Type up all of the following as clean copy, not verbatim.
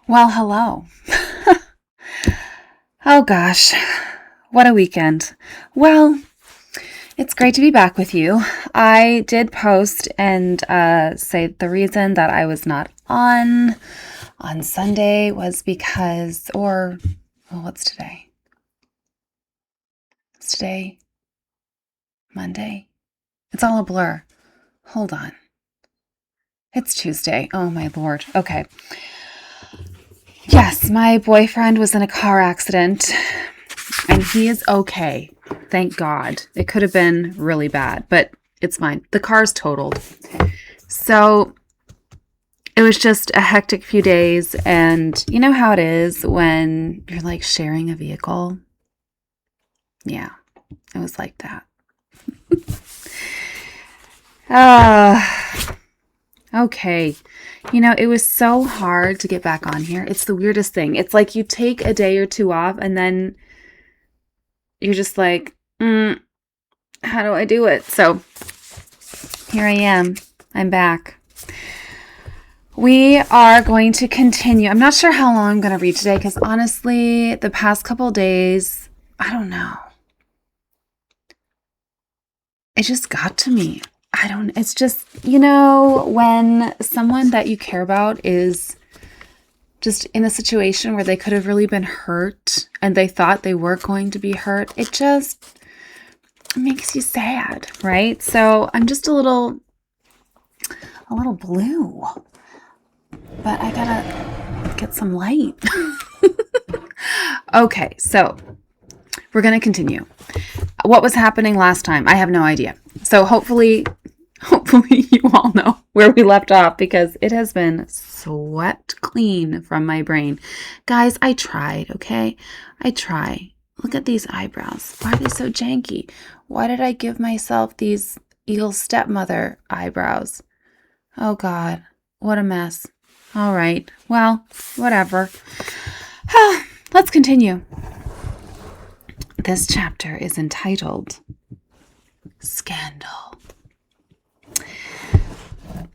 Well, hello. Oh gosh, what a weekend. Well, it's great to be back with you. I did post and say the reason that I was not on Sunday was because, what's today? It's today Monday. It's all a blur. Hold on. It's Tuesday. Oh my Lord. Okay. Yes, my boyfriend was in a car accident and he is okay. Thank God. It could have been really bad, but it's fine. The car's totaled. So it was just a hectic few days. And you know how it is when you're like sharing a vehicle? Yeah, it was like that. Okay. It was so hard to get back on here. It's the weirdest thing. It's like you take a day or two off and then you're just like, how do I do it? So here I am. I'm back. We are going to continue. I'm not sure how long I'm going to read today because honestly, the past couple days, I don't know. It just got to me. It's just, when someone that you care about is just in a situation where they could have really been hurt and they thought they were going to be hurt, it just makes you sad, right? So I'm just a little blue, but I gotta get some light. Okay, so we're going to continue. What was happening last time? I have no idea. So hopefully you all know where we left off because it has been swept clean from my brain. Guys, I tried, okay? I try. Look at these eyebrows. Why are they so janky? Why did I give myself these evil stepmother eyebrows? Oh God, what a mess. All right, well, whatever. Let's continue. This chapter is entitled Scandal.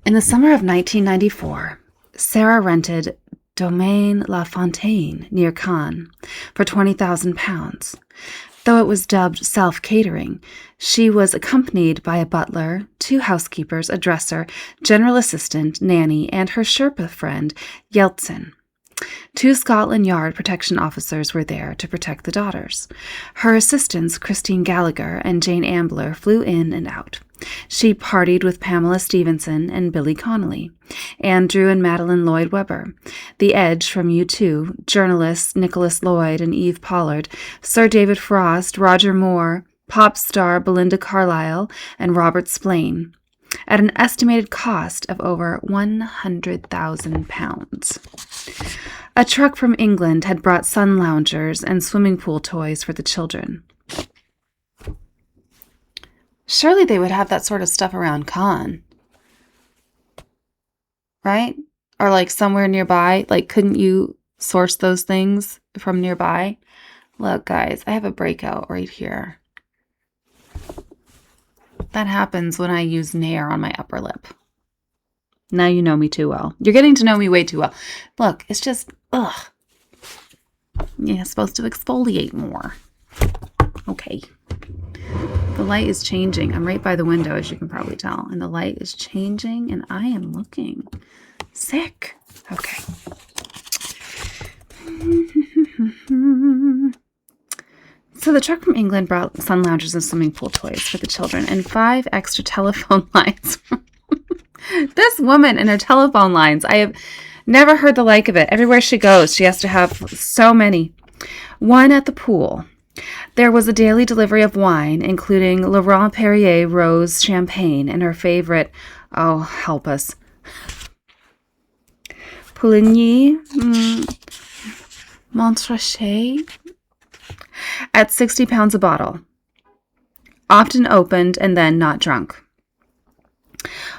In the summer of 1994, Sarah rented Domaine La Fontaine near Cannes for £20,000. Though it was dubbed self-catering, she was accompanied by a butler, 2 housekeepers, a dresser, general assistant, nanny, and her Sherpa friend, Yeltsin. 2 Scotland Yard protection officers were there to protect the daughters. Her assistants, Christine Gallagher and Jane Ambler, flew in and out. She partied with Pamela Stevenson and Billy Connolly, Andrew and Madeline Lloyd Webber, The Edge from U2, journalists Nicholas Lloyd and Eve Pollard, Sir David Frost, Roger Moore, pop star Belinda Carlisle, and Robert Splain, at an estimated cost of over £100,000. A truck from England had brought sun loungers and swimming pool toys for the children. Surely they would have that sort of stuff around Cannes, right? Or like somewhere nearby. Like, couldn't you source those things from nearby? Look, guys, I have a breakout right here. That happens when I use Nair on my upper lip. Now you know me too well. You're getting to know me way too well. Look, it's just, ugh. You're supposed to exfoliate more. Okay. The light is changing. I'm right by the window, as you can probably tell. And the light is changing, and I am looking sick. Okay. So the truck from England brought sun loungers and swimming pool toys for the children and 5 extra telephone lines. This woman and her telephone lines. I have never heard the like of it. Everywhere she goes, she has to have so many. One at the pool. There was a daily delivery of wine, including Laurent Perrier Rose Champagne and her favorite, oh, help us, Pouligny Montrachet, at £60 a bottle, often opened and then not drunk.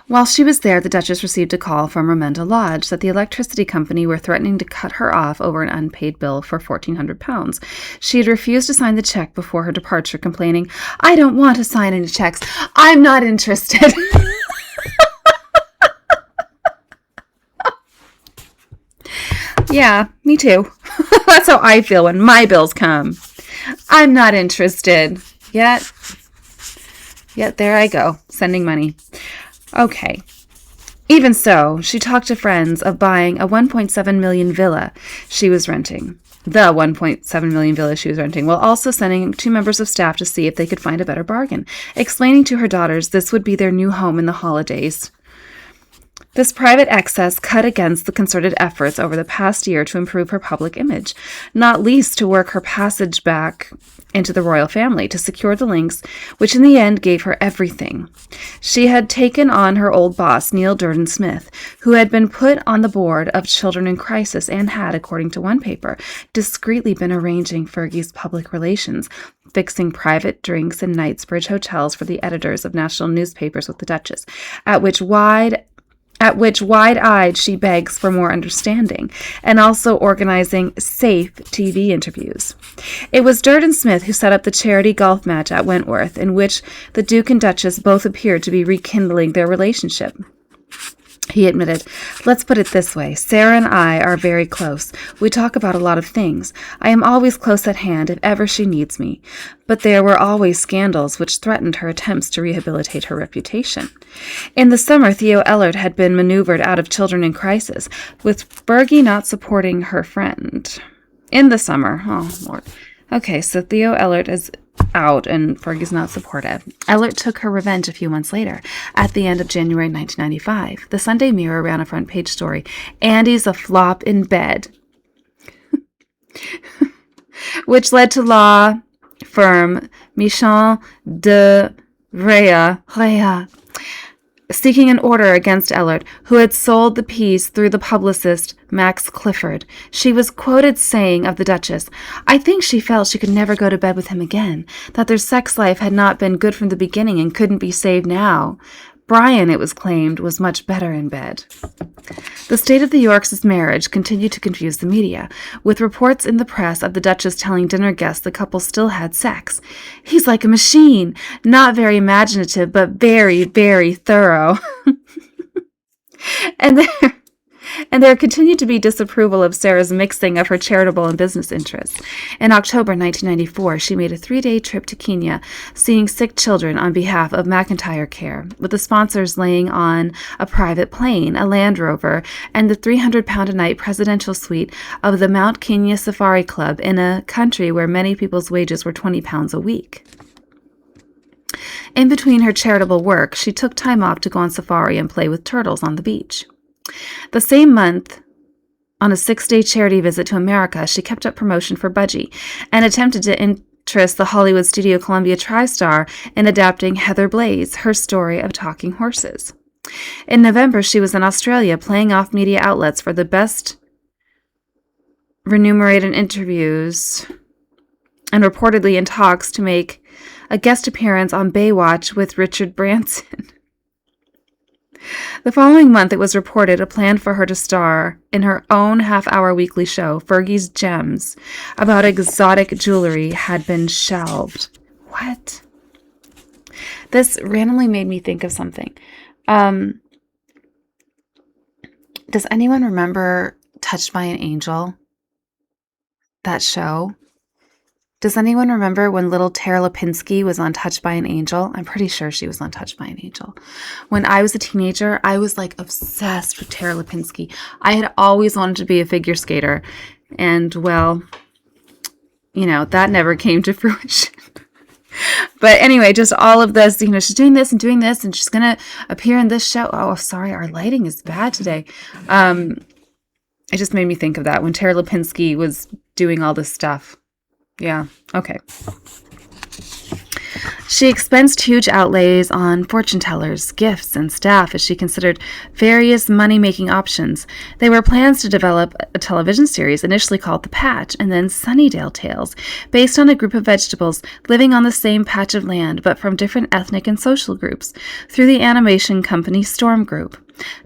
While she was there, the Duchess received a call from Ramenda Lodge that the electricity company were threatening to cut her off over an unpaid bill for £1,400. She had refused to sign the check before her departure, complaining, "I don't want to sign any checks. I'm not interested." Yeah, me too. That's how I feel when my bills come. I'm not interested. Yet there I go, sending money. Okay. Even so, she talked to friends of buying a 1.7 million villa she was renting. The 1.7 million villa she was renting, while also sending 2 members of staff to see if they could find a better bargain, explaining to her daughters this would be their new home in the holidays. This private excess cut against the concerted efforts over the past year to improve her public image, not least to work her passage back into the royal family, to secure the links, which in the end gave her everything. She had taken on her old boss, Neil Durden Smith, who had been put on the board of Children in Crisis and had, according to one paper, discreetly been arranging Fergie's public relations, fixing private drinks in Knightsbridge hotels for the editors of national newspapers with the Duchess, at which wide-eyed she begs for more understanding, and also organizing safe TV interviews. It was Durden Smith who set up the charity golf match at Wentworth, in which the Duke and Duchess both appeared to be rekindling their relationship. He admitted, "Let's put it this way. Sarah and I are very close. We talk about a lot of things. I am always close at hand if ever she needs me. But there were always scandals which threatened her attempts to rehabilitate her reputation. In the summer, Theo Ellert had been maneuvered out of Children in Crisis, with Fergie not supporting her friend. In the summer, oh Lord. Okay, so Theo Ellert is out and Fergie's not supportive. Ellert took her revenge a few months later, at the end of January 1995. The Sunday Mirror ran a front page story, "Andy's a flop in bed," which led to law firm Michon de Rea seeking an order against Ellert, who had sold the piece through the publicist Max Clifford. She was quoted saying of the Duchess, "I think she felt she could never go to bed with him again, that their sex life had not been good from the beginning and couldn't be saved now. Brian, it was claimed, was much better in bed." The state of the Yorks' marriage continued to confuse the media, with reports in the press of the Duchess telling dinner guests the couple still had sex. "He's like a machine, not very imaginative, but very, very thorough." And there continued to be disapproval of Sarah's mixing of her charitable and business interests. In October 1994, she made a 3-day trip to Kenya, seeing sick children on behalf of McIntyre Care, with the sponsors laying on a private plane, a Land Rover, and the £300-a-night presidential suite of the Mount Kenya Safari Club in a country where many people's wages were £20 a week. In between her charitable work, she took time off to go on safari and play with turtles on the beach. The same month, on a 6-day charity visit to America, she kept up promotion for Budgie and attempted to interest the Hollywood Studio Columbia TriStar in adapting Heather Blaze, her story of talking horses. In November, she was in Australia playing off media outlets for the best remunerated interviews and reportedly in talks to make a guest appearance on Baywatch with Richard Branson. The following month, it was reported a plan for her to star in her own half-hour weekly show, Fergie's Gems, about exotic jewelry had been shelved. What? This randomly made me think of something. Does anyone remember Touched by an Angel? That show? Does anyone remember when little Tara Lipinski was on Touched by an Angel? I'm pretty sure she was on Touched by an Angel. When I was a teenager, I was like obsessed with Tara Lipinski. I had always wanted to be a figure skater. And well, you know, that never came to fruition. But anyway, just all of this, you know, she's doing this, and she's going to appear in this show. Oh, sorry, our lighting is bad today. It just made me think of that when Tara Lipinski was doing all this stuff. Yeah, okay. She expensed huge outlays on fortune tellers, gifts, and staff as she considered various money-making options. They were plans to develop a television series initially called The Patch and then Sunnydale Tales, based on a group of vegetables living on the same patch of land but from different ethnic and social groups, through the animation company Storm Group.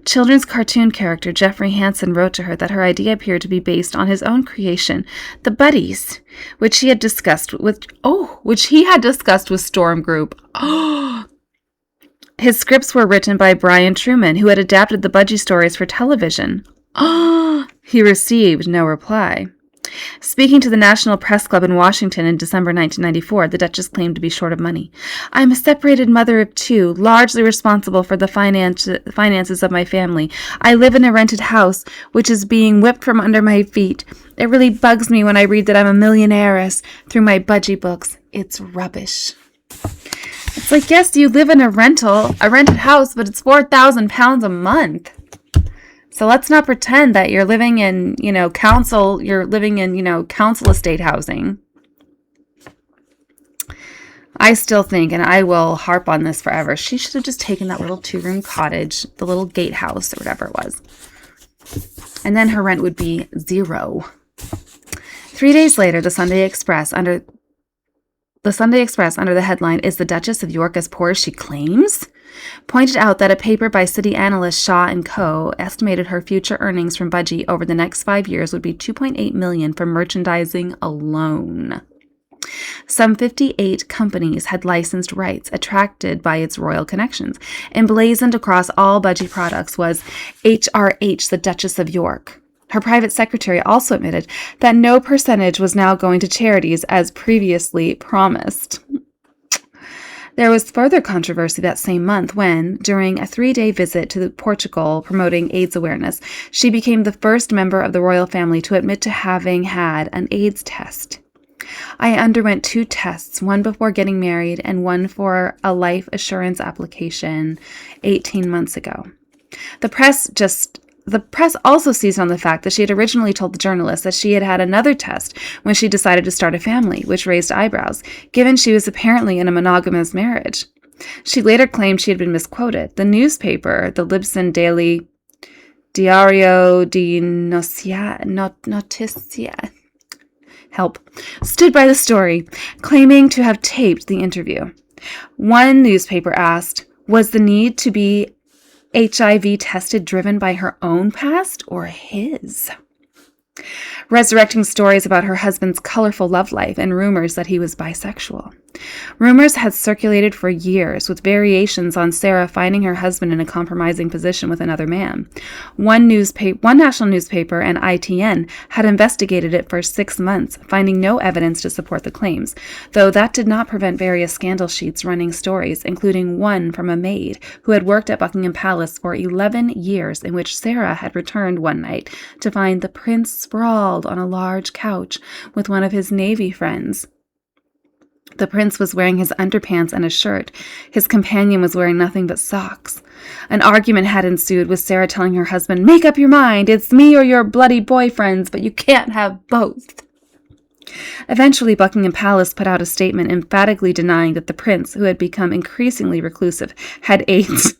Children's cartoon character Jeffrey Hansen wrote to her that her idea appeared to be based on his own creation, The Buddies, which he had discussed with Storm Group. His scripts were written by Brian Truman, who had adapted the Budgie stories for television. He received no reply. Speaking to the National Press Club in Washington in December 1994, the Duchess claimed to be short of money. "I am a separated mother of two, largely responsible for the finances of my family. I live in a rented house, which is being whipped from under my feet. It really bugs me when I read that I'm a millionairess through my budgie books. It's rubbish." It's like, yes, you live in a rented house, but it's £4,000 a month. So let's not pretend that you're living in, council estate housing. I still think, and I will harp on this forever, she should have just taken that little 2-room cottage, the little gatehouse or whatever it was. And then her rent would be $0. 3 days later, the Sunday Express, under the headline, "Is the Duchess of York as poor as she claims?" pointed out that a paper by city analyst Shaw and Co. estimated her future earnings from budgie over the next 5 years would be $2.8 million from merchandising alone. Some 58 companies had licensed rights attracted by its royal connections. Emblazoned across all budgie products was HRH, the Duchess of York. Her private secretary also admitted that no percentage was now going to charities as previously promised. There was further controversy that same month when, during a 3-day visit to Portugal promoting AIDS awareness, she became the first member of the royal family to admit to having had an AIDS test. "I underwent 2 tests, one before getting married and one for a life assurance application 18 months ago." The press also seized on the fact that she had originally told the journalist that she had had another test when she decided to start a family, which raised eyebrows, given she was apparently in a monogamous marriage. She later claimed she had been misquoted. The newspaper, the Libsyn Daily Diario de Noticia, stood by the story, claiming to have taped the interview. One newspaper asked, was the need to be HIV tested driven by her own past or his? Resurrecting stories about her husband's colorful love life and rumors that he was bisexual. Rumors had circulated for years, with variations on Sarah finding her husband in a compromising position with another man. One national newspaper and ITN had investigated it for 6 months, finding no evidence to support the claims, though that did not prevent various scandal sheets running stories, including one from a maid who had worked at Buckingham Palace for 11 years, in which Sarah had returned one night to find the prince sprawled on a large couch with one of his Navy friends. The prince was wearing his underpants and a shirt. His companion was wearing nothing but socks. An argument had ensued, with Sarah telling her husband, "Make up your mind, it's me or your bloody boyfriends, but you can't have both." Eventually, Buckingham Palace put out a statement emphatically denying that the prince, who had become increasingly reclusive, had AIDS.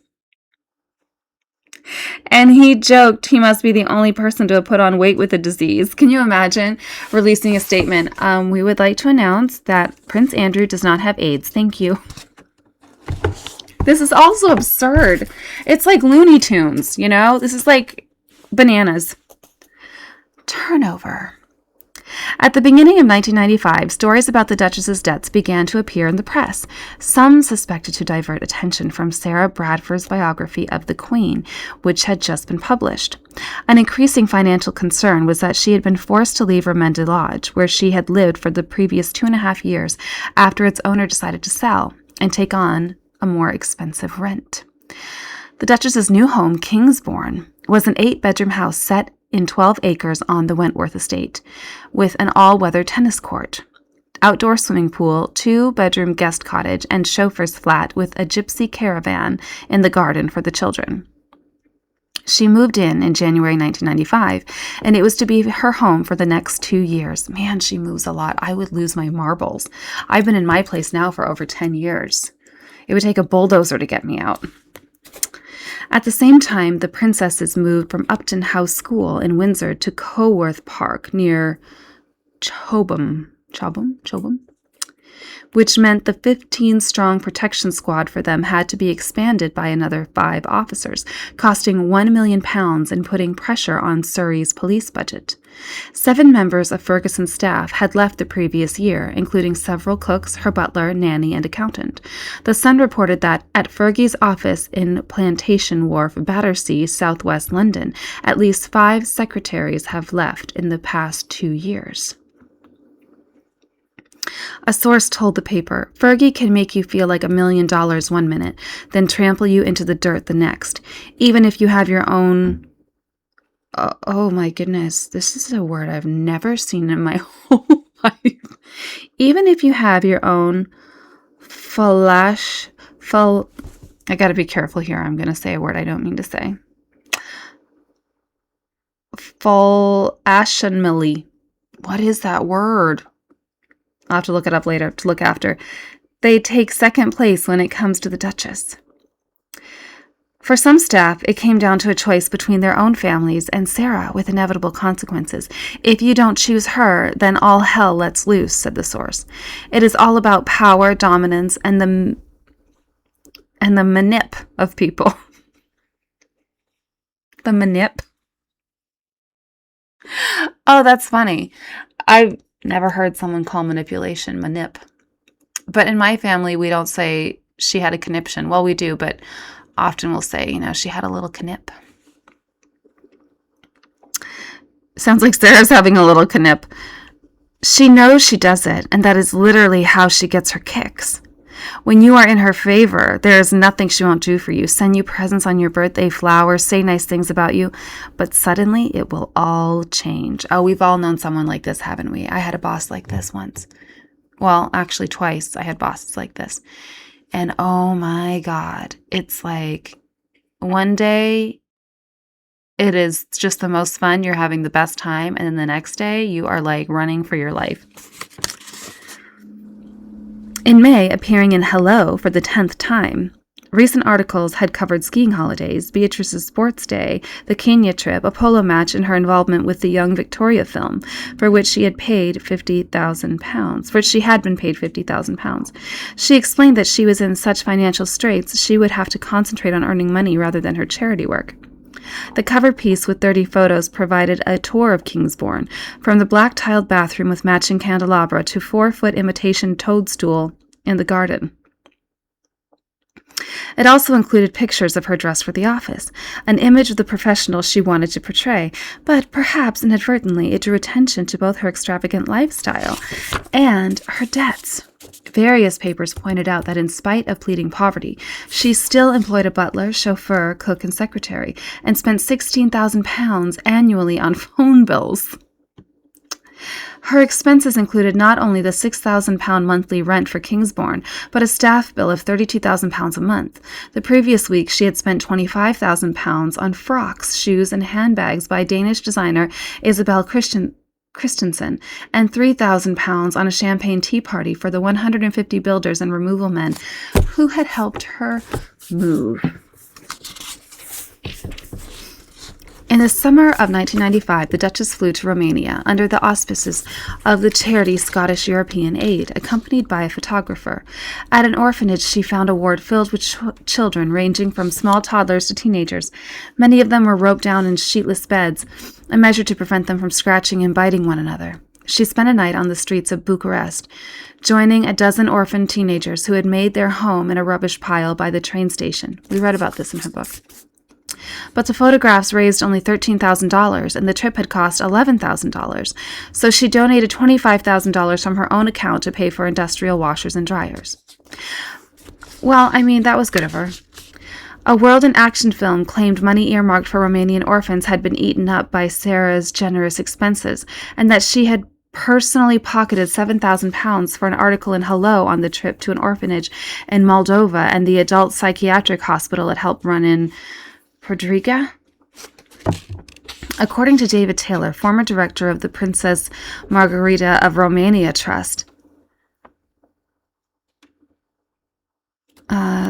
And he joked he must be the only person to have put on weight with the disease. Can you imagine releasing a statement? We would like to announce that Prince Andrew does not have AIDS. Thank you. This is also absurd. It's like Looney Tunes, This is like bananas. Turnover. At the beginning of 1995, stories about the Duchess's debts began to appear in the press, some suspected to divert attention from Sarah Bradford's biography of the Queen, which had just been published. An increasing financial concern was that she had been forced to leave Ramonda Lodge, where she had lived for the previous 2.5 years after its owner decided to sell and take on a more expensive rent. The Duchess's new home, Kingsbourne, was an 8-bedroom house set in 12 acres on the Wentworth estate, with an all-weather tennis court, outdoor swimming pool, 2-bedroom guest cottage, and chauffeur's flat with a gypsy caravan in the garden for the children. She moved in January 1995, and it was to be her home for the next 2 years. Man, she moves a lot. I would lose my marbles. I've been in my place now for over 10 years. It would take a bulldozer to get me out. At the same time, the princesses moved from Upton House School in Windsor to Coworth Park near Chobham, which meant the 15-strong protection squad for them had to be expanded by another 5 officers, costing £1 million and putting pressure on Surrey's police budget. 7 members of Ferguson's staff had left the previous year, including several cooks, her butler, nanny, and accountant. The Sun reported that at Fergie's office in Plantation Wharf, Battersea, southwest London, at least 5 secretaries have left in the past 2 years. A source told the paper, Fergie can make you feel like $1 million 1 minute, then trample you into the dirt the next. Even if you have your own... Oh my goodness, this is a word I've never seen in my whole life. Even if you have your own I gotta be careful here. I'm gonna say a word I don't mean to say. Fulashamili. What is that word? I'll have to look it up later to look after. They take second place when it comes to the Duchess. For some staff, it came down to a choice between their own families and Sarah, with inevitable consequences. If you don't choose her, then all hell lets loose, said the source. It is all about power, dominance, and the manip of people. The manip? Oh, that's funny. I've never heard someone call manipulation manip. But in my family, we don't say she had a conniption. Well, we do, but often we'll say, she had a little knip. Sounds like Sarah's having a little knip. She knows she does it, and that is literally how she gets her kicks. When you are in her favor, there is nothing she won't do for you. Send you presents on your birthday, flowers, say nice things about you. But suddenly, it will all change. Oh, we've all known someone like this, haven't we? I had a boss like this once. Well, actually twice I had bosses like this. And oh my God, it's like one day it is just the most fun. You're having the best time. And then the next day you are like running for your life. In May, appearing in Hello for the 10th time, recent articles had covered skiing holidays, Beatrice's sports day, the Kenya trip, a polo match, and her involvement with the Young Victoria film, for which she had paid £50,000. For which she had been paid £50,000. She explained that she was in such financial straits she would have to concentrate on earning money rather than her charity work. The cover piece with 30 photos provided a tour of Kingsbourne, from the black-tiled bathroom with matching candelabra to 4-foot imitation toadstool in the garden. It also included pictures of her dressed for the office, an image of the professional she wanted to portray, but perhaps inadvertently it drew attention to both her extravagant lifestyle and her debts. Various papers pointed out that in spite of pleading poverty, she still employed a butler, chauffeur, cook, and secretary, and spent £16,000 annually on phone bills. Her expenses included not only the £6,000 monthly rent for Kingsbourne, but a staff bill of £32,000 a month. The previous week, she had spent £25,000 on frocks, shoes, and handbags by Danish designer Isabel Christensen, and £3,000 on a champagne tea party for the 150 builders and removal men who had helped her move. In the summer of 1995, the Duchess flew to Romania under the auspices of the charity Scottish European Aid, accompanied by a photographer. At an orphanage, she found a ward filled with children ranging from small toddlers to teenagers. Many of them were roped down in sheetless beds, a measure to prevent them from scratching and biting one another. She spent a night on the streets of Bucharest, joining a dozen orphaned teenagers who had made their home in a rubbish pile by the train station. We read about this in her book. But the photographs raised only $13,000, and the trip had cost $11,000, so she donated $25,000 from her own account to pay for industrial washers and dryers. Well, that was good of her. A World in Action film claimed money earmarked for Romanian orphans had been eaten up by Sarah's generous expenses, and that she had personally pocketed £7,000 for an article in Hello on the trip to an orphanage in Moldova and the adult psychiatric hospital it helped run in Podgorica. According to David Taylor, former director of the Princess Margarita of Romania Trust,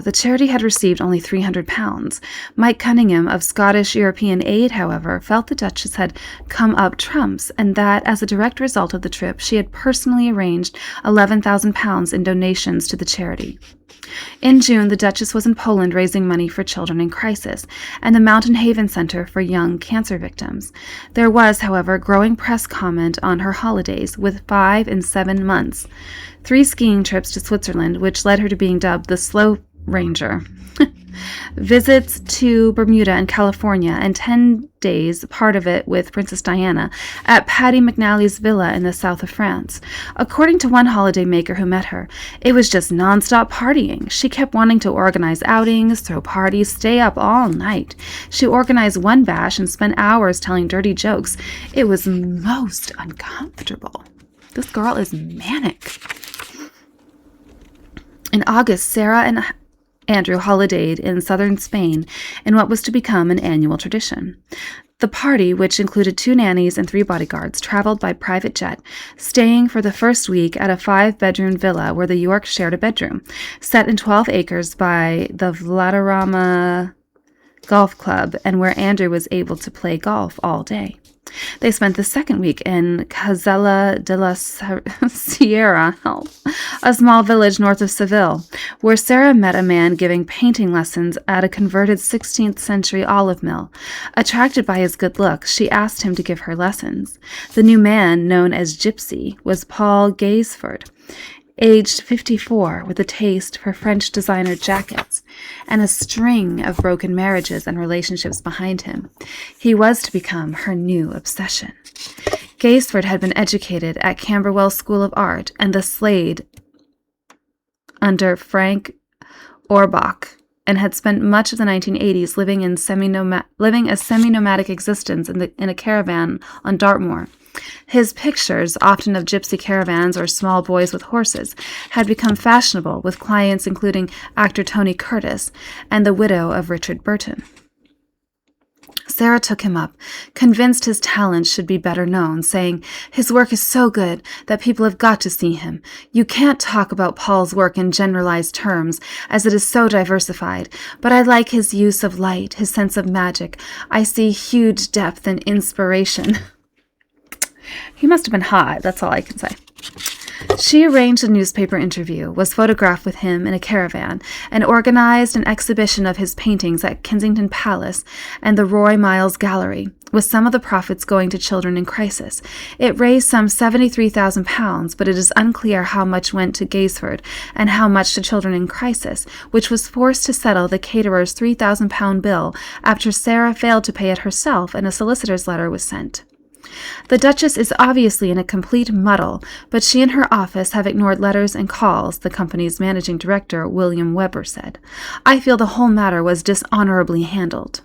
The charity had received only £300. Mike Cunningham of Scottish European Aid, however, felt the Duchess had come up trumps and that, as a direct result of the trip, she had personally arranged £11,000 in donations to the charity. In June, the Duchess was in Poland raising money for children in crisis and the Mountain Haven Center for young cancer victims. There was, however, growing press comment on her holidays, with 5 and 7 months, 3 skiing trips to Switzerland, which led her to being dubbed the Slow Ranger, visits to Bermuda and California, and 10 days, part of it with Princess Diana, at Patty McNally's villa in the south of France. According to one holidaymaker who met her, it was just nonstop partying. She kept wanting to organize outings, throw parties, stay up all night. She organized one bash and spent hours telling dirty jokes. It was most uncomfortable. This girl is manic. In August, Sarah and Andrew holidayed in southern Spain in what was to become an annual tradition. The party, which included 2 nannies and 3 bodyguards, traveled by private jet, staying for the first week at a 5-bedroom villa where the Yorks shared a bedroom, set in 12 acres by the Vladarama Golf Club, and where Andrew was able to play golf all day. They spent the second week in Cazella de la Sierra, a small village north of Seville, where Sarah met a man giving painting lessons at a converted 16th century olive mill. Attracted by his good looks, she asked him to give her lessons. The new man, known as Gypsy, was Paul Gaisford, aged 54, with a taste for French designer jackets and a string of broken marriages and relationships behind him. He was to become her new obsession. Gaisford had been educated at Camberwell School of Art and the Slade under Frank Orbach, and had spent much of the 1980s living a semi-nomadic existence in a caravan on Dartmoor. His pictures, often of gypsy caravans or small boys with horses, had become fashionable, with clients including actor Tony Curtis and the widow of Richard Burton. Sarah took him up, convinced his talents should be better known, saying, "His work is so good that people have got to see him. You can't talk about Paul's work in generalized terms, as it is so diversified, but I like his use of light, his sense of magic. I see huge depth and inspiration." He must have been hot, that's all I can say. She arranged a newspaper interview, was photographed with him in a caravan, and organized an exhibition of his paintings at Kensington Palace and the Roy Miles Gallery, with some of the profits going to children in crisis. It raised some £73,000, but it is unclear how much went to Gaisford and how much to children in crisis, which was forced to settle the caterer's £3,000 bill after Sarah failed to pay it herself and a solicitor's letter was sent. The Duchess is obviously in a complete muddle, but she and her office have ignored letters and calls, the company's managing director, William Webber, said. I feel the whole matter was dishonorably handled.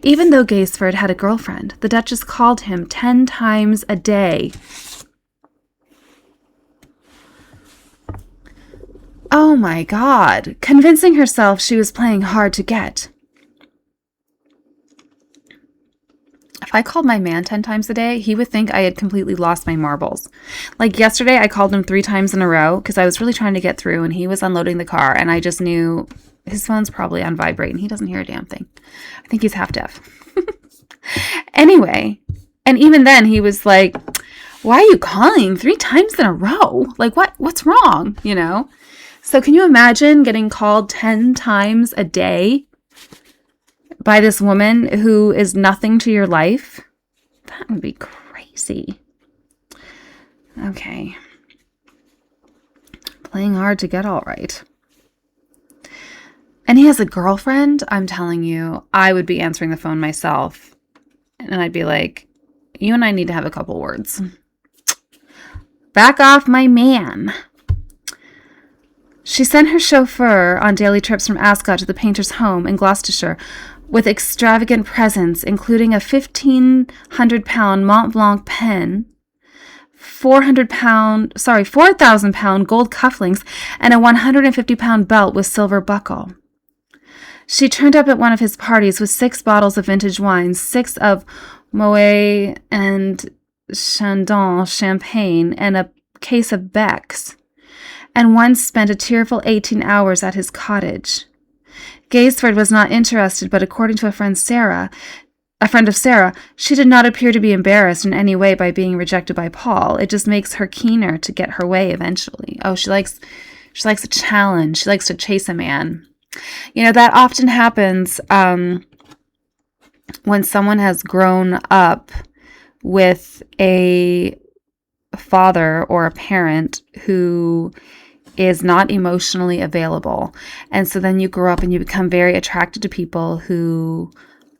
Even though Gaisford had a girlfriend, the Duchess called him 10 times a day. Oh my God, convincing herself she was playing hard to get. If I called my man 10 times a day, he would think I had completely lost my marbles. Like yesterday, I called him 3 times in a row because I was really trying to get through and he was unloading the car and I just knew his phone's probably on vibrate and he doesn't hear a damn thing. I think he's half deaf. Anyway, and even then he was like, why are you calling 3 times in a row? Like what's wrong? You know? So can you imagine getting called 10 times a day by this woman who is nothing to your life? That would be crazy. Okay. Playing hard to get, all right. And he has a girlfriend? I'm telling you, I would be answering the phone myself. And I'd be like, you and I need to have a couple words. Back off my man. She sent her chauffeur on daily trips from Ascot to the painter's home in Gloucestershire, with extravagant presents, including a £1,500 Mont Blanc pen, £4,000 gold cufflinks, and a £150 belt with silver buckle. She turned up at one of his parties with 6 bottles of vintage wines, 6 of Moet and Chandon champagne, and a case of Beck's, and once spent a tearful 18 hours at his cottage. Gaisford was not interested, but according to a friend of Sarah, she did not appear to be embarrassed in any way by being rejected by Paul. It just makes her keener to get her way eventually. Oh, she likes a challenge. She likes to chase a man. That often happens when someone has grown up with a father or a parent who is not emotionally available. And so then you grow up and you become very attracted to people who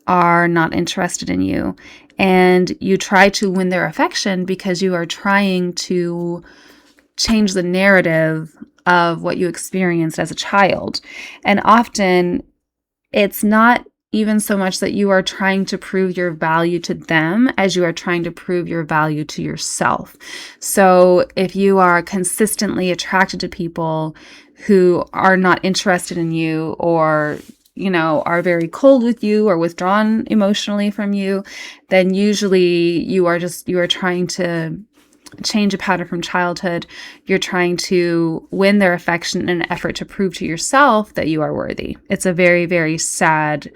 are not interested in you. And you try to win their affection because you are trying to change the narrative of what you experienced as a child. And often it's not even so much that you are trying to prove your value to them as you are trying to prove your value to yourself. So if you are consistently attracted to people who are not interested in you, or are very cold with you or withdrawn emotionally from you, then usually you are trying to change a pattern from childhood. You're trying to win their affection in an effort to prove to yourself that you are worthy. It's a very, very sad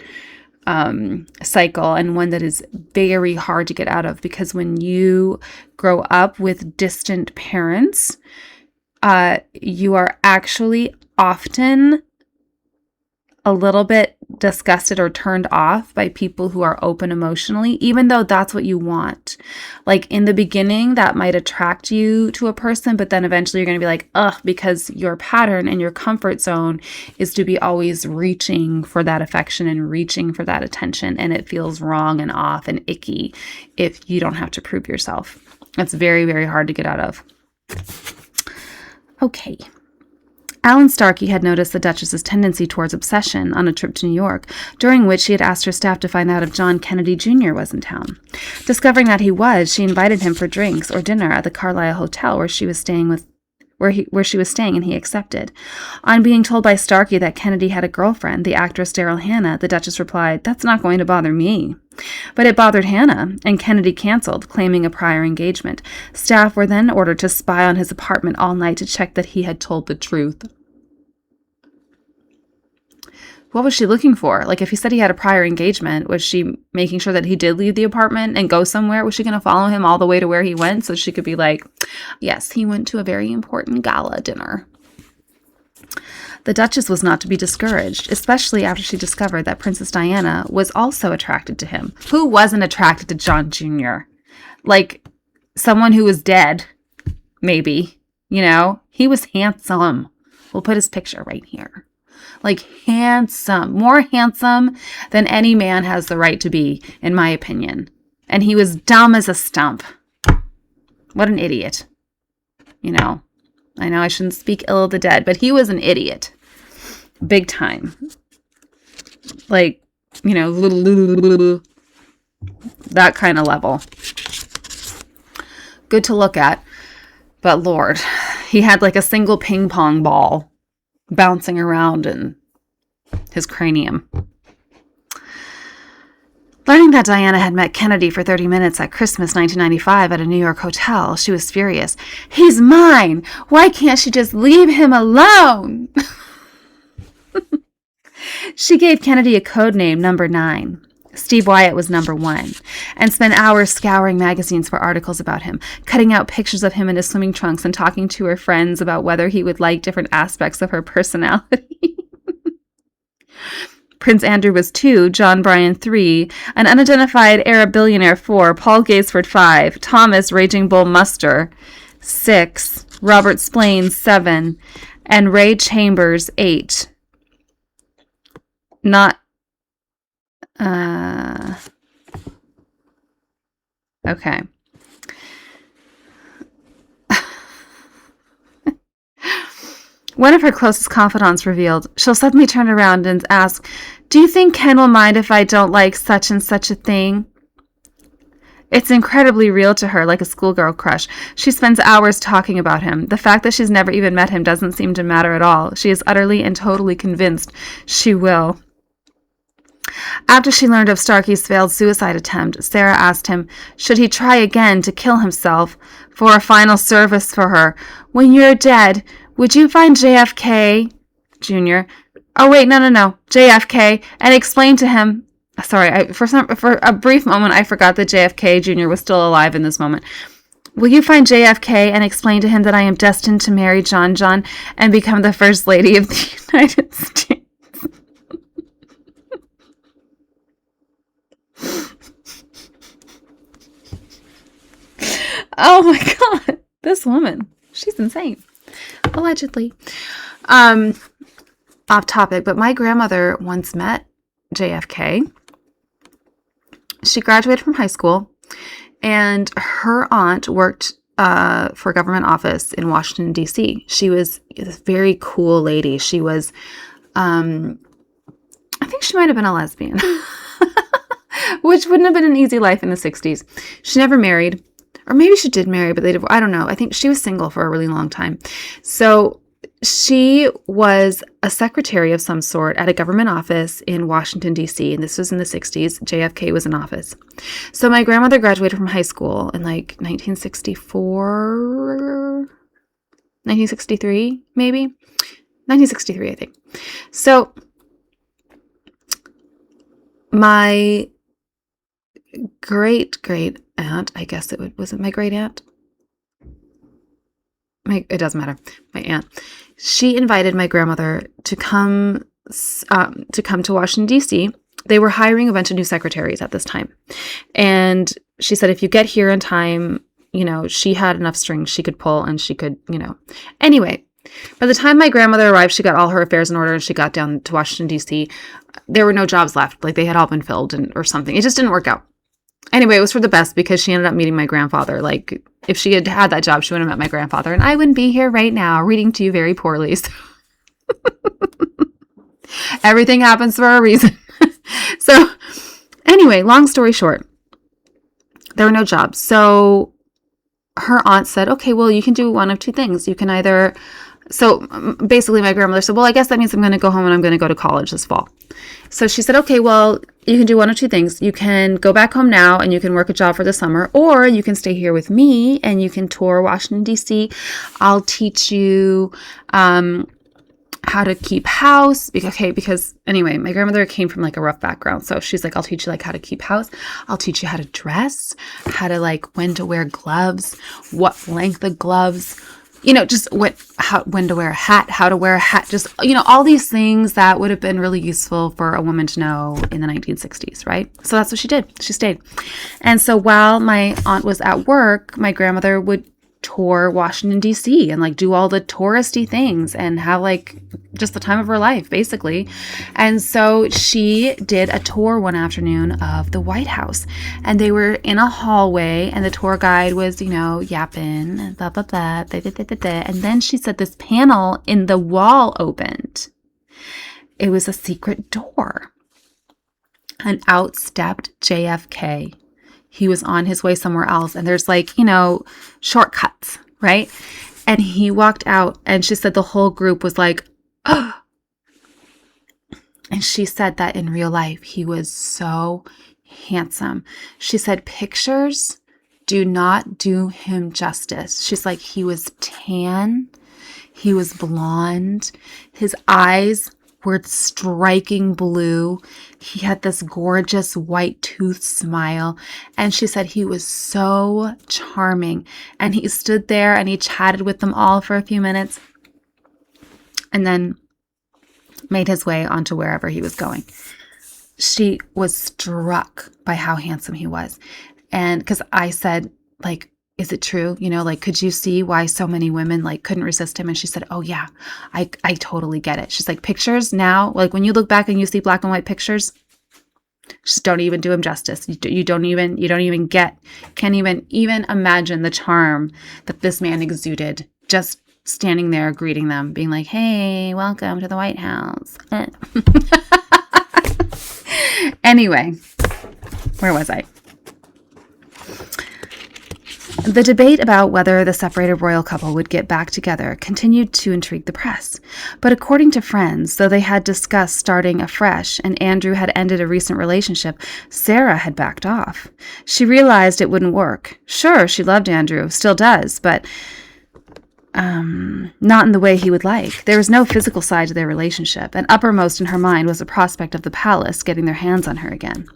cycle, and one that is very hard to get out of, because when you grow up with distant parents, you are actually often a little bit disgusted or turned off by people who are open emotionally, even though that's what you want. Like in the beginning, that might attract you to a person, but then eventually you're going to be like, ugh, because your pattern and your comfort zone is to be always reaching for that affection and reaching for that attention. And it feels wrong and off and icky if you don't have to prove yourself. That's very, very hard to get out of. Okay. Alan Starkey had noticed the Duchess's tendency towards obsession on a trip to New York, during which she had asked her staff to find out if John Kennedy Jr. was in town. Discovering that he was, she invited him for drinks or dinner at the Carlisle Hotel where she was staying, and he accepted. On being told by Starkey that Kennedy had a girlfriend, the actress Daryl Hannah, the Duchess replied, "That's not going to bother me." But it bothered Hannah, and Kennedy canceled, claiming a prior engagement. Staff were then ordered to spy on his apartment all night to check that he had told the truth. What was she looking for? Like, if he said he had a prior engagement, was she making sure that he did leave the apartment and go somewhere? Was she going to follow him all the way to where he went so she could be like, yes, he went to a very important gala dinner? The Duchess was not to be discouraged, especially after she discovered that Princess Diana was also attracted to him. Who wasn't attracted to John Jr.? Like, someone who was dead, maybe. He was handsome. We'll put his picture right here. Like, handsome. More handsome than any man has the right to be, in my opinion. And he was dumb as a stump. What an idiot. I know I shouldn't speak ill of the dead, but he was an idiot. Big time. Like, that kind of level. Good to look at, but Lord, he had like a single ping pong ball bouncing around in his cranium. Learning that Diana had met Kennedy for 30 minutes at Christmas 1995 at a New York hotel, she was furious. "He's mine! Why can't she just leave him alone?" She gave Kennedy a code name, Number 9. Steve Wyatt was Number 1, and spent hours scouring magazines for articles about him, cutting out pictures of him in his swimming trunks and talking to her friends about whether he would like different aspects of her personality. Prince Andrew was 2, John Bryan 3, an unidentified Arab billionaire 4, Paul Gaisford 5, Thomas Raging Bull Muster 6, Robert Splain 7, and Ray Chambers 8. Okay. One of her closest confidants revealed, she'll suddenly turn around and ask, "Do you think Ken will mind if I don't like such and such a thing?" It's incredibly real to her, like a schoolgirl crush. She spends hours talking about him. The fact that she's never even met him doesn't seem to matter at all. She is utterly and totally convinced she will. After she learned of Starkey's failed suicide attempt, Sarah asked him, should he try again to kill himself for a final service for her? "When you're dead, would you find JFK Jr. Oh, wait, no. JFK, and explain to him. Sorry, for a brief moment, I forgot that JFK Jr. was still alive in this moment. Will you find JFK and explain to him that I am destined to marry John and become the First Lady of the United States? Oh my God. This woman. She's insane. Allegedly. Off topic, but my grandmother once met JFK. She graduated from high school, and her aunt worked for a government office in Washington, D.C. She was a very cool lady. She was, I think she might have been a lesbian, which wouldn't have been an easy life in the 60s. She never married, or maybe she did marry, but I don't know. I think she was single for a really long time. So she was a secretary of some sort at a government office in Washington, D.C., and this was in the 60s. JFK was in office. So my grandmother graduated from high school in like 1964, 1963, maybe? 1963, I think. So my great aunt, I guess was it my great aunt? It doesn't matter. My aunt. She invited my grandmother to come to Washington, D.C. They were hiring a bunch of new secretaries at this time. And she said, if you get here in time, she had enough strings she could pull and she could, Anyway, by the time my grandmother arrived, she got all her affairs in order and she got down to Washington, D.C. There were no jobs left. Like they had all been filled or something. It just didn't work out. Anyway, it was for the best because she ended up meeting my grandfather. Like, if she had had that job, she would have met my grandfather. And I wouldn't be here right now reading to you very poorly. So everything happens for a reason. So anyway, long story short, there were no jobs. So her aunt said, okay, well, you can do one of two things. You can either... So basically my grandmother said, well, I guess that means I'm going to go home and I'm going to go to college this fall. So she said, okay, well, you can do one of two things. You can go back home now and you can work a job for the summer, or you can stay here with me and you can tour Washington, D.C. I'll teach you how to keep house. Because anyway, my grandmother came from like a rough background. So she's like, I'll teach you like how to keep house. I'll teach you how to dress, how to like when to wear gloves, what length of gloves, just when to wear a hat, how to wear a hat, just, all these things that would have been really useful for a woman to know in the 1960s, right? So that's what she did. She stayed. And so while my aunt was at work, my grandmother would tour Washington, D.C. and like do all the touristy things and have like just the time of her life, basically. And so she did a tour one afternoon of the White House, and they were in a hallway and the tour guide was, yapping and blah, blah, blah, blah, blah, blah, blah, blah. And then she said this panel in the wall opened. It was a secret door. And out stepped JFK. He was on his way somewhere else. And there's like, shortcuts, right? And he walked out and she said the whole group was like, oh. And she said that in real life, he was so handsome. She said pictures do not do him justice. She's like, he was tan. He was blonde. His eyes were striking blue. He had this gorgeous white tooth smile. And she said he was so charming. And he stood there and he chatted with them all for a few minutes and then made his way onto wherever he was going. She was struck by how handsome he was. And because I said, like, is it true? Could you see why so many women couldn't resist him? And she said, oh yeah, I totally get it. She's like, pictures now, like when you look back and you see black and white pictures, just don't even do him justice. You can't even imagine the charm that this man exuded just standing there greeting them, being like, hey, welcome to the White House. Anyway, where was I? The debate about whether the separated royal couple would get back together continued to intrigue the press. But according to friends, though they had discussed starting afresh and Andrew had ended a recent relationship, Sarah had backed off. She realized it wouldn't work. Sure, she loved Andrew, still does, but not in the way he would like. There was no physical side to their relationship, and uppermost in her mind was the prospect of the palace getting their hands on her again.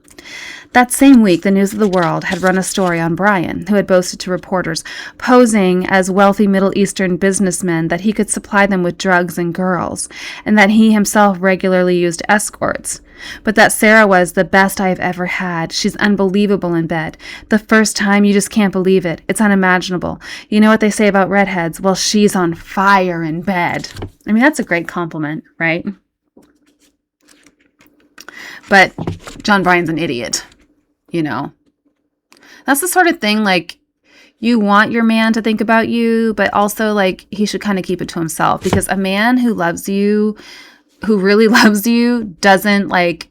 That same week, the News of the World had run a story on Brian, who had boasted to reporters, posing as wealthy Middle Eastern businessmen, that he could supply them with drugs and girls, and that he himself regularly used escorts. But that Sarah was the best I have ever had. She's unbelievable in bed. The first time, you just can't believe it. It's unimaginable. You know what they say about redheads? Well, she's on fire in bed. I mean, that's a great compliment, right? But John Bryan's an idiot, you know. That's the sort of thing, like, you want your man to think about you, but also, like, he should kind of keep it to himself. Because a man who loves you, who really loves you, doesn't, like,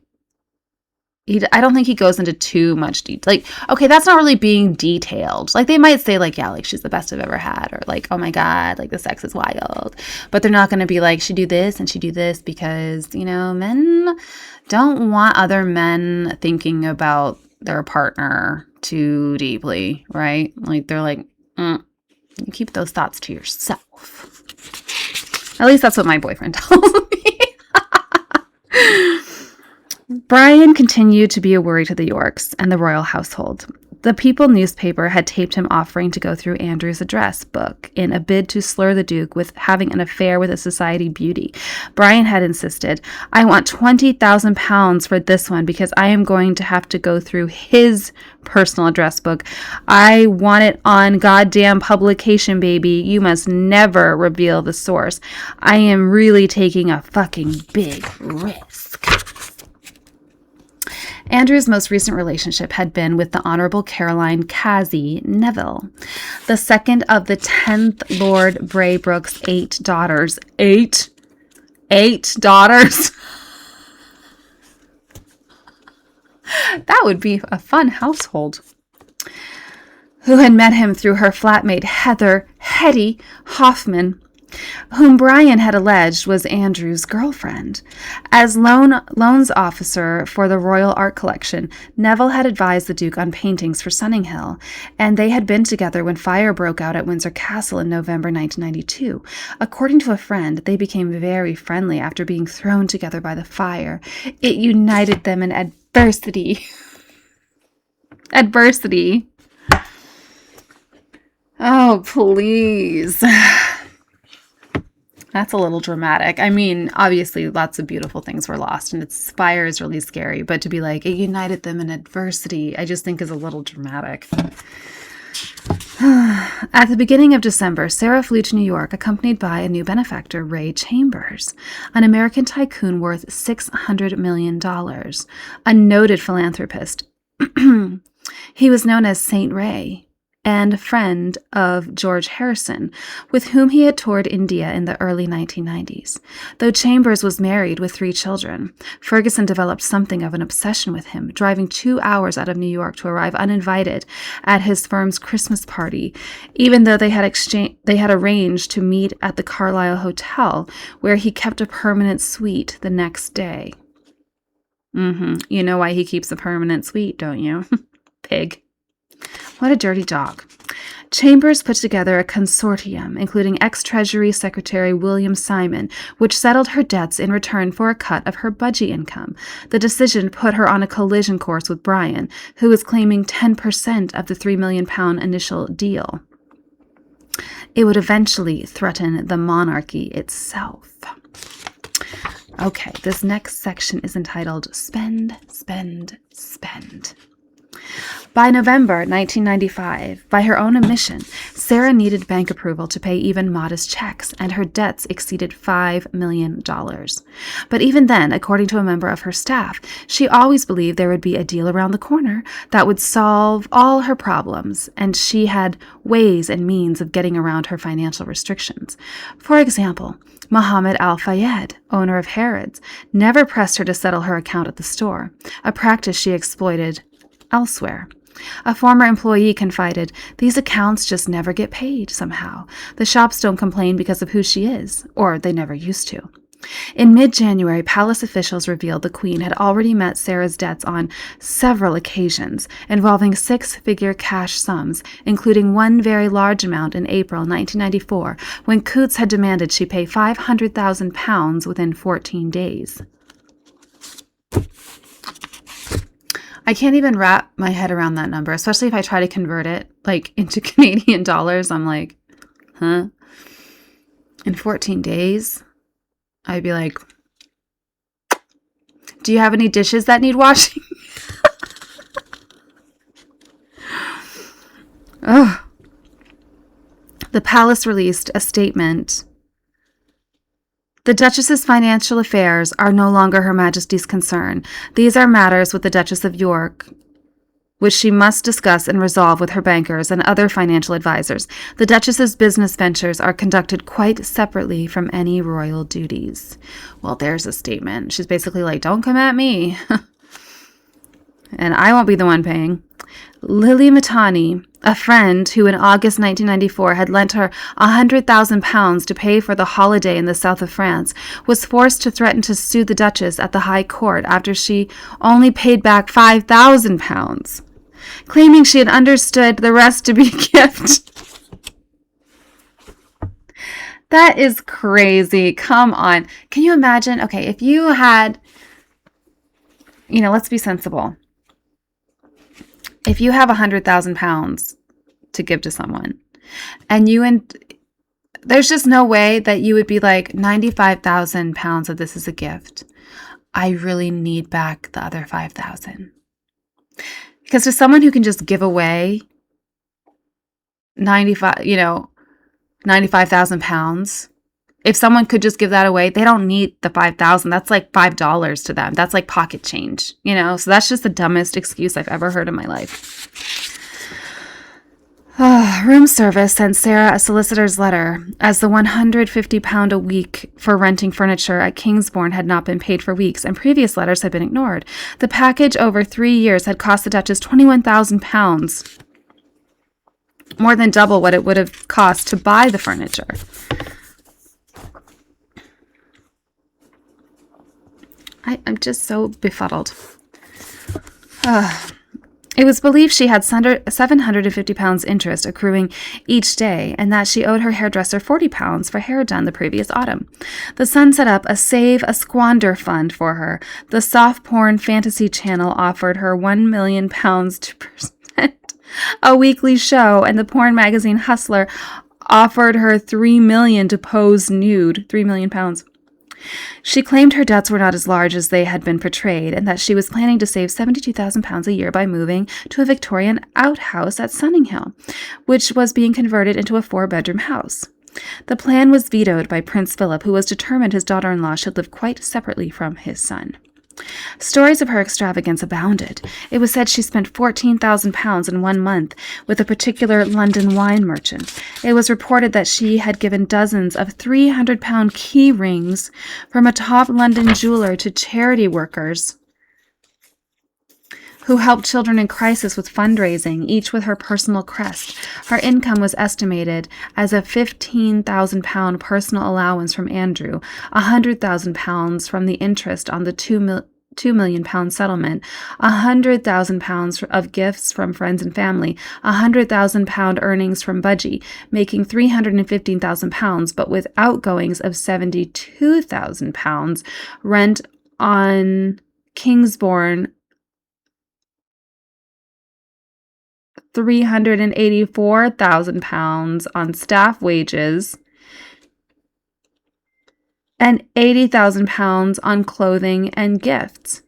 I don't think he goes into too much detail. Like, okay, that's not really being detailed. Like, they might say, like, yeah, like, she's the best I've ever had. Or, like, oh, my God, like, the sex is wild. But they're not going to be like, she do this and she do this because, you know, men don't want other men thinking about their partner too deeply, right? Like, they're like, you keep those thoughts to yourself. At least that's what my boyfriend tells me. Brian continued to be a worry to the Yorks and the royal household. The People newspaper had taped him offering to go through Andrew's address book in a bid to slur the Duke with having an affair with a society beauty. Brian had insisted, I want £20,000 for this one because I am going to have to go through his personal address book. I want it on goddamn publication, baby. You must never reveal the source. I am really taking a fucking big risk. Andrew's most recent relationship had been with the Honorable Caroline Cassie Neville, the second of the 10th Lord Braybrook's 8 daughters. Eight daughters. That would be a fun household. Who had met him through her flatmate Heather Hetty Hoffman, whom Brian had alleged was Andrew's girlfriend. As loans officer for the Royal Art Collection, Neville had advised the Duke on paintings for Sunninghill, and they had been together when fire broke out at Windsor Castle in November 1992. According to a friend, they became very friendly after being thrown together by the fire. It united them in adversity. Adversity. Oh, please. That's a little dramatic. I mean, obviously, lots of beautiful things were lost, and its fire is really scary. But to be like, it united them in adversity, I just think is a little dramatic. At the beginning of December, Sarah flew to New York, accompanied by a new benefactor, Ray Chambers, an American tycoon worth $600 million, a noted philanthropist. He was known as Saint Ray, and a friend of George Harrison, with whom he had toured India in the early 1990s. Though Chambers was married with 3 children, Ferguson developed something of an obsession with him, driving 2 hours out of New York to arrive uninvited at his firm's Christmas party, even though they had arranged to meet at the Carlisle Hotel, where he kept a permanent suite the next day. You know why he keeps a permanent suite, don't you? Pig. What a dirty dog. Chambers put together a consortium, including ex-Treasury Secretary William Simon, which settled her debts in return for a cut of her budgie income. The decision put her on a collision course with Brian, who was claiming 10% of the £3 million initial deal. It would eventually threaten the monarchy itself. Okay, this next section is entitled Spend, Spend, Spend. By November 1995, by her own admission, Sarah needed bank approval to pay even modest checks, and her debts exceeded $5 million. But even then, according to a member of her staff, she always believed there would be a deal around the corner that would solve all her problems, and she had ways and means of getting around her financial restrictions. For example, Mohammed Al-Fayed, owner of Harrods, never pressed her to settle her account at the store, a practice she exploited elsewhere. A former employee confided, "These accounts just never get paid somehow. The shops don't complain because of who she is, or they never used to." In mid-January, palace officials revealed the Queen had already met Sarah's debts on several occasions, involving six-figure cash sums, including one very large amount in April 1994, when Coutts had demanded she pay £500,000 within 14 days. I can't even wrap my head around that number, especially if I try to convert it into Canadian dollars. I'm like, huh? In 14 days? I'd be like, do you have any dishes that need washing? Ugh. The palace released a statement. The Duchess's financial affairs are no longer Her Majesty's concern. These are matters with the Duchess of York, which she must discuss and resolve with her bankers and other financial advisors. The Duchess's business ventures are conducted quite separately from any royal duties. Well, there's a statement. She's basically like, don't come at me. And I won't be the one paying. Lily Matani, a friend who in August 1994 had lent her £100,000 to pay for the holiday in the south of France, was forced to threaten to sue the Duchess at the High Court after she only paid back £5,000. Claiming she had understood the rest to be a gift. That is crazy. Come on. Can you imagine? Okay, if you had, let's be sensible. If you have £100,000 to give to someone, there's just no way that you would be like, £95,000 of this is a gift. I really need back the other $5,000. Because to someone who can just give away £95,000, if someone could just give that away, they don't need the $5,000. That's like $5 to them. That's like pocket change, So that's just the dumbest excuse I've ever heard in my life. Room service sent Sarah a solicitor's letter, as the £150 a week for renting furniture at Kingsbourne had not been paid for weeks, and previous letters had been ignored. The package over 3 years had cost the Duchess £21,000, more than double what it would have cost to buy the furniture. I'm just so befuddled. It was believed she had £750 interest accruing each day, and that she owed her hairdresser £40 for hair done the previous autumn. The Sun set up a Save a Squander fund for her. The soft porn fantasy channel offered her £1 million to present a weekly show, and the porn magazine Hustler offered her £3 million to pose nude. £3 million. She claimed her debts were not as large as they had been portrayed, and that she was planning to save £72,000 a year by moving to a Victorian outhouse at Sunninghill, which was being converted into a 4-bedroom house. The plan was vetoed by Prince Philip, who was determined his daughter-in-law should live quite separately from his son. Stories of her extravagance abounded. It was said she spent £14,000 in 1 month with a particular London wine merchant. It was reported that she had given dozens of £300 key rings from a top London jeweler to charity workers who helped children in crisis with fundraising, each with her personal crest. Her income was estimated as a £15,000 personal allowance from Andrew, £100,000 from the interest on the £2 million settlement, £100,000 of gifts from friends and family, £100,000 earnings from Budgie, making £315,000, but with outgoings of £72,000, rent on Kingsbourne, £384,000 on staff wages, and £80,000 on clothing and gifts.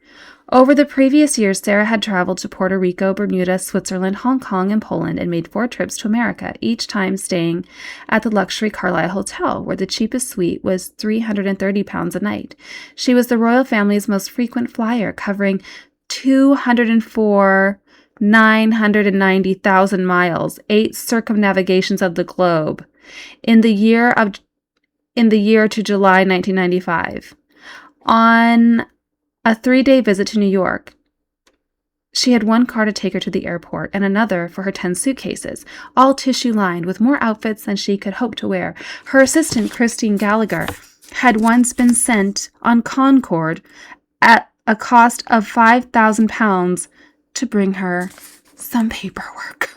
Over the previous years, Sarah had traveled to Puerto Rico, Bermuda, Switzerland, Hong Kong, and Poland, and made 4 trips to America, each time staying at the luxury Carlisle Hotel, where the cheapest suite was £330 a night. She was the royal family's most frequent flyer, covering 990,000 miles, 8 circumnavigations of the globe, in the year to July 1995. On a 3-day visit to New York, she had 1 car to take her to the airport and another for her 10 suitcases, all tissue-lined with more outfits than she could hope to wear. Her assistant, Christine Gallagher, had once been sent on Concorde at a cost of £5,000 to bring her some paperwork.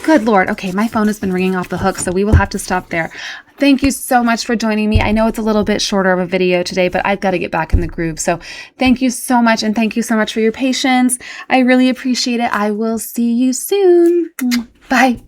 Good Lord. Okay, my phone has been ringing off the hook, so we will have to stop there. Thank you so much for joining me. I know it's a little bit shorter of a video today, but I've got to get back in the groove. So thank you so much, and thank you so much for your patience. I really appreciate it. I will see you soon. Bye.